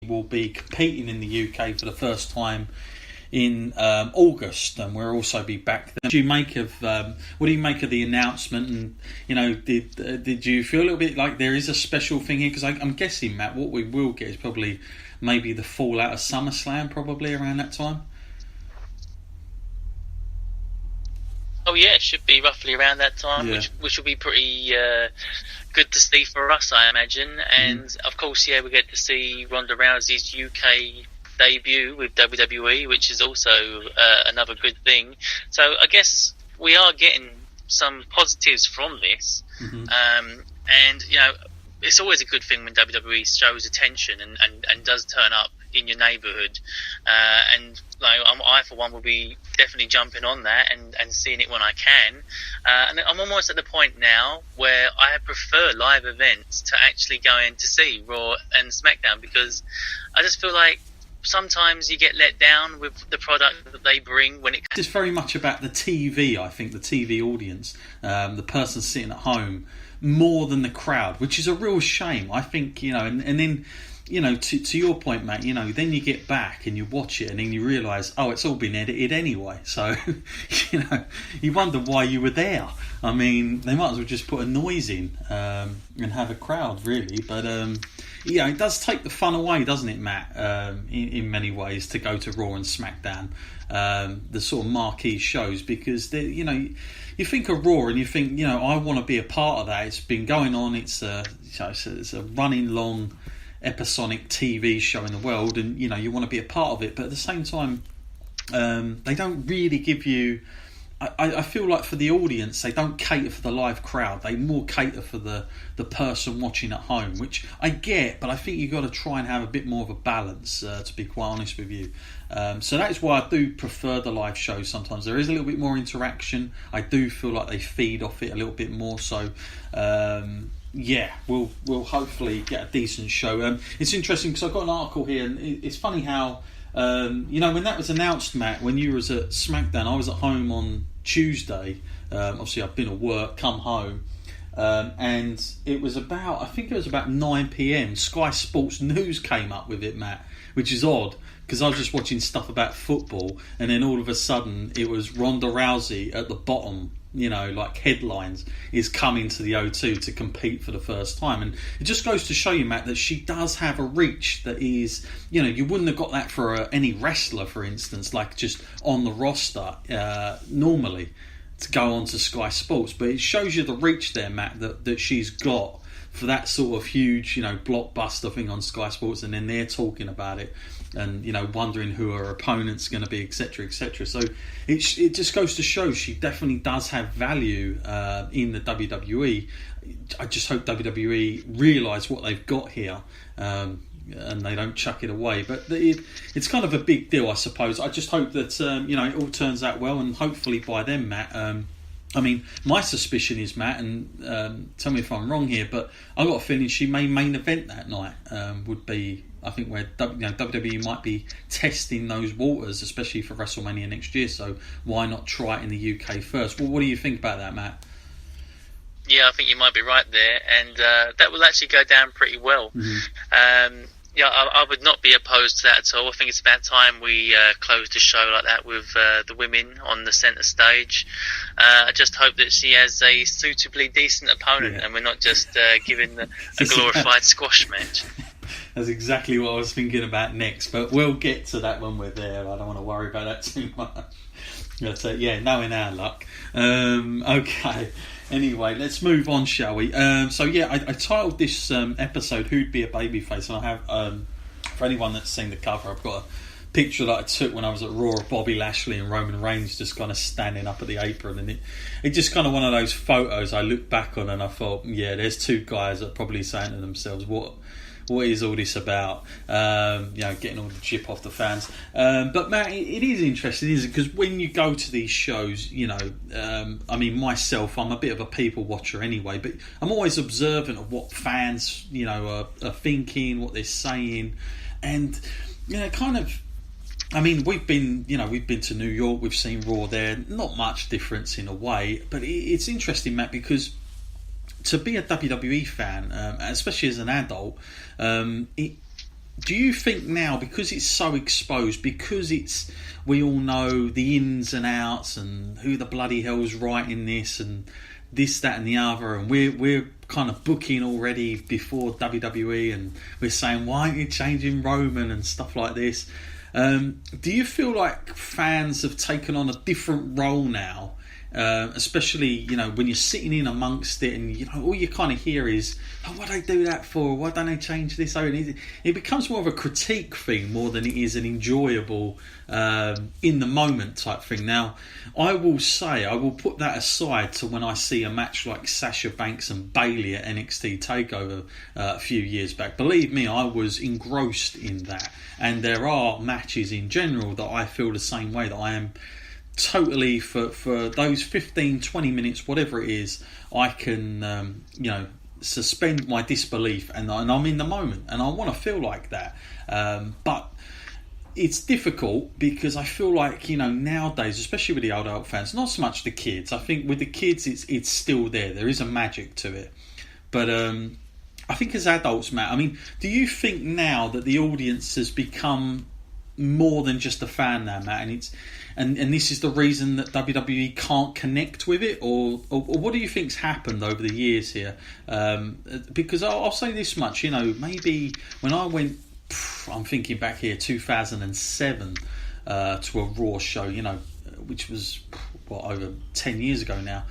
will be competing in the UK for the first time in August, and we'll also be back then. What do you make of the announcement? And did you feel a little bit like there is a special thing here? Because I'm guessing, Matt, what we will get is probably maybe the fallout of SummerSlam, probably around that time. Oh yeah, it should be roughly around that time, which will be pretty good to see for us, I imagine. And of course, we get to see Ronda Rousey's UK debut with WWE, which is also another good thing. So I guess we are getting some positives from this. And it's always a good thing when WWE shows attention and does turn up in your neighbourhood. And I for one will be definitely jumping on that and seeing it when I can. And I'm almost at the point now where I prefer live events to actually going to see Raw and SmackDown, because I just feel like sometimes you get let down with the product that they bring when it's very much about the TV. I think the TV audience, the person sitting at home, more than the crowd, which is a real shame. I think and then to your point, Matt, then you get back and you watch it and then you realise, it's all been edited anyway. So you wonder why you were there. I mean, they might as well just put a noise in and have a crowd, really. But it does take the fun away, doesn't it, Matt? In many ways, to go to Raw and SmackDown, the sort of marquee shows, because you think of Raw and you think, I want to be a part of that. It's been going on. It's a running long episodic TV show in the world, and you want to be a part of it. But at the same time, they don't really give you. I feel like for the audience, they don't cater for the live crowd. They more cater for the person watching at home, which I get, but I think you've got to try and have a bit more of a balance, to be quite honest with you. So that's why I do prefer the live shows sometimes. There is a little bit more interaction. I do feel like they feed off it a little bit more. So, we'll hopefully get a decent show. It's interesting because I've got an article here, and it's funny how... when that was announced, Matt, when you was at SmackDown, I was at home on Tuesday. Obviously, I've been at work, come home, and it was about 9 p.m. Sky Sports News came up with it, Matt, which is odd because I was just watching stuff about football, and then all of a sudden it was Ronda Rousey at the bottom. Like headlines, is coming to the O2 to compete for the first time. And it just goes to show you, Matt, that she does have a reach that is, you wouldn't have got that for any wrestler, for instance, like just on the roster normally to go on to Sky Sports. But it shows you the reach there, Matt, that she's got for that sort of huge, blockbuster thing on Sky Sports, and then they're talking about it and wondering who her opponent's going to be, etc., etc. So it just goes to show she definitely does have value in the WWE. I just hope WWE realise what they've got here and they don't chuck it away. But it's kind of a big deal, I suppose. I just hope that it all turns out well, and hopefully by then, Matt. My suspicion is, Matt, and tell me if I'm wrong here, but I've got a feeling she may main event that night. Would be, I think, where WWE might be testing those waters, especially for WrestleMania next year. So why not try it in the UK first? Well, what do you think about that, Matt? Yeah, I think you might be right there, and that will actually go down pretty well. Mm-hmm. I would not be opposed to that at all. I think it's about time we closed a show like that with the women on the centre stage. I just hope that she has a suitably decent opponent, and we're not just giving a glorified squash match. That's exactly what I was thinking about next, but we'll get to that when we're there. I don't want to worry about that too much. But knowing our luck. Okay. Anyway, let's move on, shall we? I titled this episode "Who'd Be a Babyface," and I have, for anyone that's seen the cover, I've got a picture that I took when I was at Raw of Bobby Lashley and Roman Reigns just kind of standing up at the apron, and it just kind of one of those photos I look back on and I thought, there's two guys that are probably saying to themselves, what is all this about? Getting all the chip off the fans. But Matt, it is interesting, isn't it? Because when you go to these shows, myself, I'm a bit of a people watcher anyway, but I'm always observant of what fans, are thinking, what they're saying, and we've been to New York, we've seen Raw there. Not much difference in a way, but it's interesting, Matt, because to be a WWE fan, especially as an adult, do you think now, because it's so exposed, because we all know the ins and outs and who the bloody hell's writing this and this, that and the other, and we're kind of booking already before WWE, and we're saying, why aren't you changing Roman and stuff like this? Do you feel like fans have taken on a different role now? Especially, when you're sitting in amongst it, and all you kind of hear is, oh, what do they do that for? Why don't they change this? It becomes more of a critique thing more than it is an enjoyable in the moment type thing. Now, I will put that aside to when I see a match like Sasha Banks and Bayley at NXT TakeOver a few years back. Believe me, I was engrossed in that, and there are matches in general that I feel the same way, that I am totally for those 15-20 minutes, whatever it is, I can suspend my disbelief, and I'm in the moment, and I want to feel like that, but it's difficult because I feel like nowadays, especially with the old adult fans, not so much the kids. I think with the kids it's still there is a magic to it, but I think as adults, Matt, I mean, do you think now that the audience has become more than just a fan now, Matt, and this is the reason that WWE can't connect with it, or what do you think's happened over the years here? Because I'll say this much, maybe when I went, I'm thinking back here, 2007 to a Raw show, which was over 10 years ago now.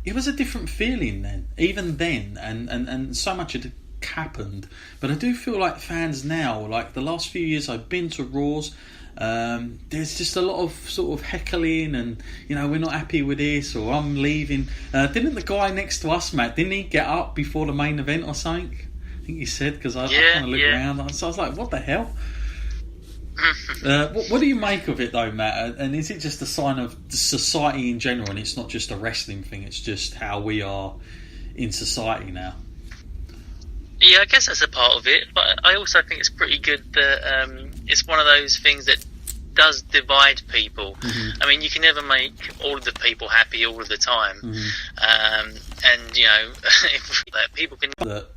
It was a different feeling then, even then, and so much had happened. But I do feel like fans now, like the last few years I've been to Raws, there's just a lot of sort of heckling and we're not happy with this, or I'm leaving. Didn't the guy next to us, Matt, didn't he get up before the main event or something? I think he said, because I kind of looked around, so I was like, what the hell? What do you make of it though, Matt? And is it just a sign of society in general, and it's not just a wrestling thing, it's just how we are in society now? Yeah, I guess that's a part of it, but I also think it's pretty good that it's one of those things that does divide people. Mm-hmm. I mean, you can never make all of the people happy all of the time. Mm-hmm. And if people can... That,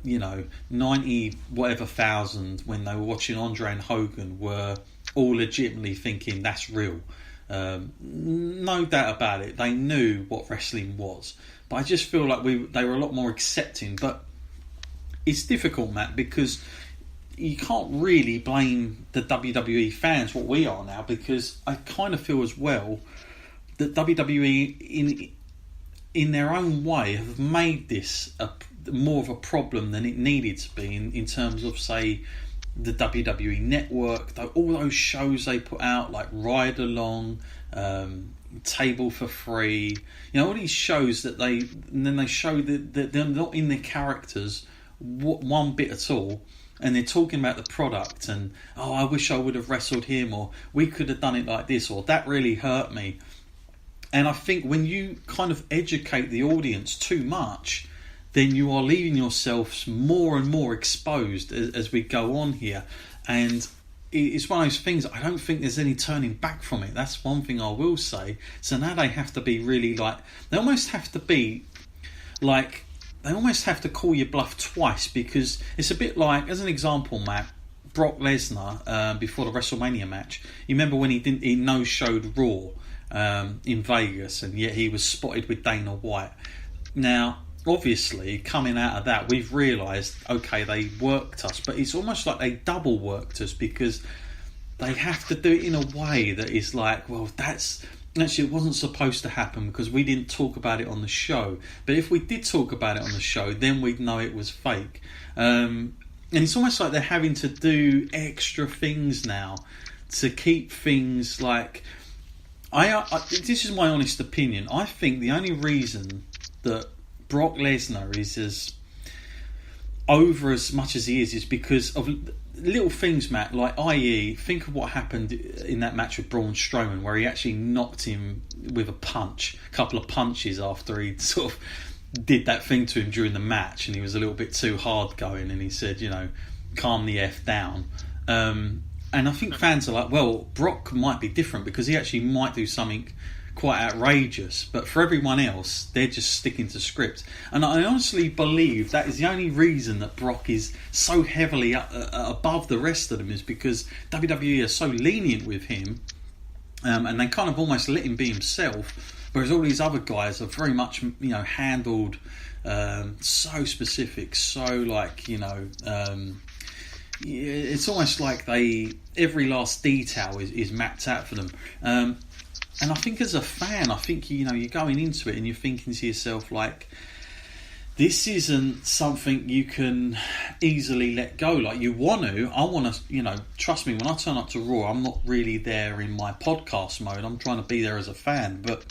90 whatever thousand, when they were watching Andre and Hogan, were all legitimately thinking that's real. No doubt about it. They knew what wrestling was. But I just feel like they were a lot more accepting. But it's difficult, Matt, because you can't really blame the WWE fans, what we are now, because I kind of feel as well that WWE, in their own way, have made this more of a problem than it needed to be in terms of, say, the WWE Network, all those shows they put out, like Ride Along, Table for Free, all these shows that they show that they're not in their characters one bit at all, and they're talking about the product and, oh, I wish I would have wrestled him, or we could have done it like this, or that really hurt me. And I think when you kind of educate the audience too much, then you are leaving yourselves more and more exposed as we go on here. And it's one of those things, I don't think there's any turning back from it. That's one thing I will say. So now they have to be really they almost have to call your bluff twice, because it's a bit like, as an example, Matt, Brock Lesnar before the WrestleMania match. You remember when he no-showed Raw in Vegas, and yet he was spotted with Dana White. Now, obviously, coming out of that, we've realised, okay, they worked us, but it's almost like they double worked us, because they have to do it in a way that is like, well, actually, it wasn't supposed to happen because we didn't talk about it on the show. But if we did talk about it on the show, then we'd know it was fake. And it's almost like they're having to do extra things now to keep things like... this is my honest opinion. I think the only reason that Brock Lesnar is as over as much as he is because of little things, Matt, like i.e. think of what happened in that match with Braun Strowman, where he actually knocked him with a couple of punches after he sort of did that thing to him during the match, and he was a little bit too hard going, and he said, calm the F down. And I think fans are like, well, Brock might be different because he actually might do something quite outrageous. But for everyone else, they're just sticking to script. And I honestly believe that is the only reason that Brock is so heavily above the rest of them, is because WWE are so lenient with him, and they kind of almost let him be himself, whereas all these other guys are very much, handled so specific, so like, it's almost like every last detail is mapped out for them. And I think as a fan, you're going into it and you're thinking to yourself, like, this isn't something you can easily let go. Like, I want to, trust me, when I turn up to Raw, I'm not really there in my podcast mode. I'm trying to be there as a fan. But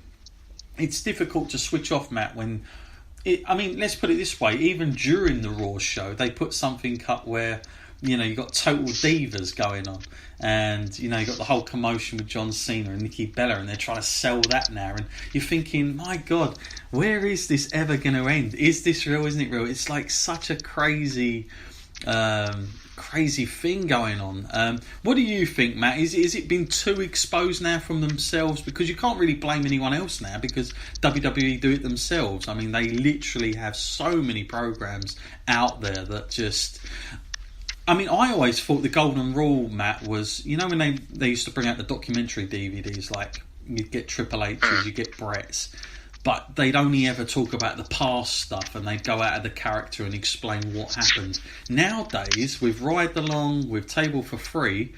it's difficult to switch off, Matt, when... let's put it this way. Even during the Raw show, they put something up where... you got total divas going on, and you got the whole commotion with John Cena and Nikki Bella, and they're trying to sell that now, and you're thinking, my God, where is this ever going to end? Is this real? Isn't it real? It's like such a crazy thing going on. What do you think, Matt? Is it been too exposed now from themselves? Because you can't really blame anyone else now, because WWE do it themselves. I mean, they literally have so many programs out there that just... I always thought the golden rule, Matt, was, when they used to bring out the documentary DVDs, like, you'd get Triple H's, you'd get Brett's, but they'd only ever talk about the past stuff, and they'd go out of the character and explain what happened. Nowadays, with Ride Along, with Table for Free,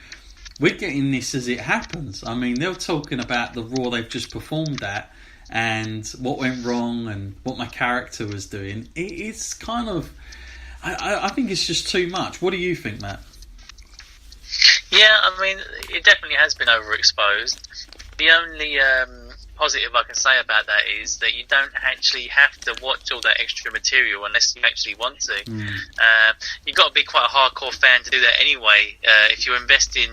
we're getting this as it happens. They're talking about the Raw they've just performed at, and what went wrong, and what my character was doing. It's kind of... I think it's just too much. What do you think, Matt? Yeah, it definitely has been overexposed. The only positive I can say about that is that you don't actually have to watch all that extra material unless you actually want to. You've got to be quite a hardcore fan to do that anyway. If you're investing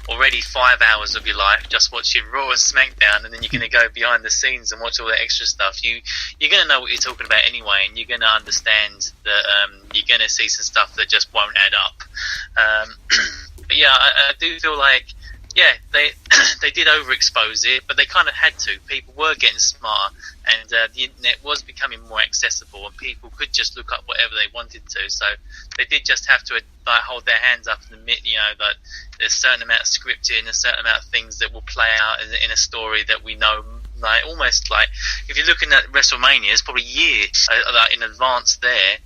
already 5 hours of your life just watching Raw and Smackdown, and then you're going to go behind the scenes and watch all that extra stuff, you're going to know what you're talking about anyway, and you're going to understand that you're going to see some stuff that just won't add up. But yeah, I do feel like, yeah, they did overexpose it, but they kind of had to. People were getting smarter, and the internet was becoming more accessible, and people could just look up whatever they wanted to. So they did just have to hold their hands up and admit, that there's a certain amount of scripting, a certain amount of things that will play out in a story that we know. Like, almost like, if you're looking at WrestleMania, it's probably years in advance there.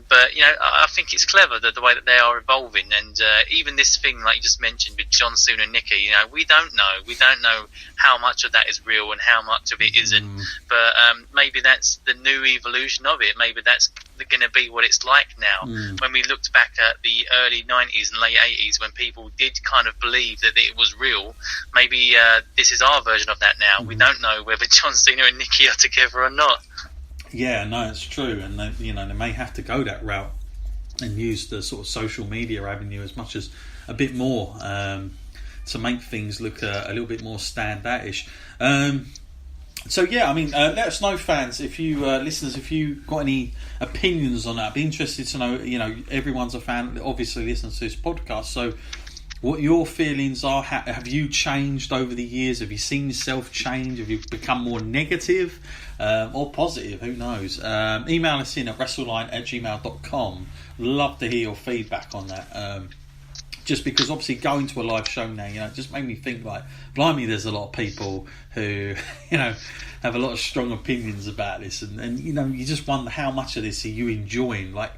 But I think it's clever the way that they are evolving, and even this thing like you just mentioned with John Cena and Nikki, we don't know how much of that is real and how much of it isn't. But maybe that's the new evolution of it. Maybe that's going to be what it's like now. When we looked back at the early 90s and late 80s, when people did kind of believe that it was real, maybe this is our version of that now. We don't know whether John Cena and Nikki are together or not. Yeah, no, it's true, and they may have to go that route and use the sort of social media avenue as much as a bit more to make things look a little bit more stand-out-ish. So yeah, let us know, fans, if you listeners, if you got any opinions on that. I'd be interested to know. Everyone's a fan that obviously listens to this podcast, so what your feelings are. Have you changed over the years? Have you seen yourself change? Have you become more negative or positive? Who knows? Email us in at wrestleline@gmail.com. Love to hear your feedback on that. Just because obviously going to a live show now, it just made me think, like, blimey, there's a lot of people who, have a lot of strong opinions about this, and you just wonder how much of this are you enjoying. Like,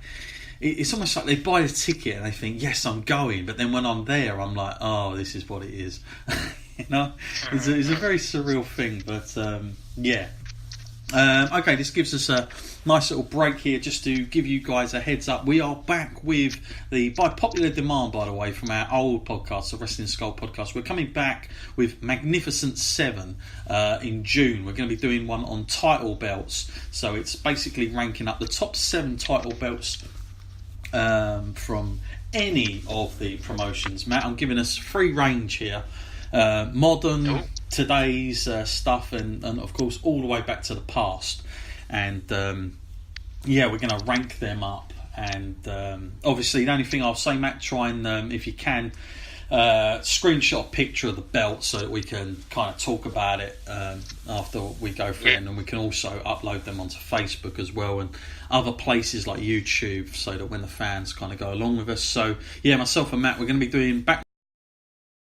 it's almost like they buy a ticket and they think, yes, I'm going, but then when I'm there, I'm like, oh, this is what it is. It's a very surreal thing, but yeah. Okay, this gives us a nice little break here just to give you guys a heads up. We are back with by popular demand, by the way, from our old podcast, the Wrestling Skull podcast. We're coming back with Magnificent 7 in June. We're going to be doing one on title belts. So it's basically ranking up the top 7 title belts from any of the promotions. Matt, I'm giving us free range here. Modern, today's stuff, and of course all the way back to the past. And we're going to rank them up and obviously the only thing I'll say, Matt, try and if you can, screenshot a picture of the belt so that we can kind of talk about it after we go through it, and then we can also upload them onto Facebook as well and other places like YouTube, so that when the fans kind of go along with us. So yeah, myself and Matt, we're going to be doing back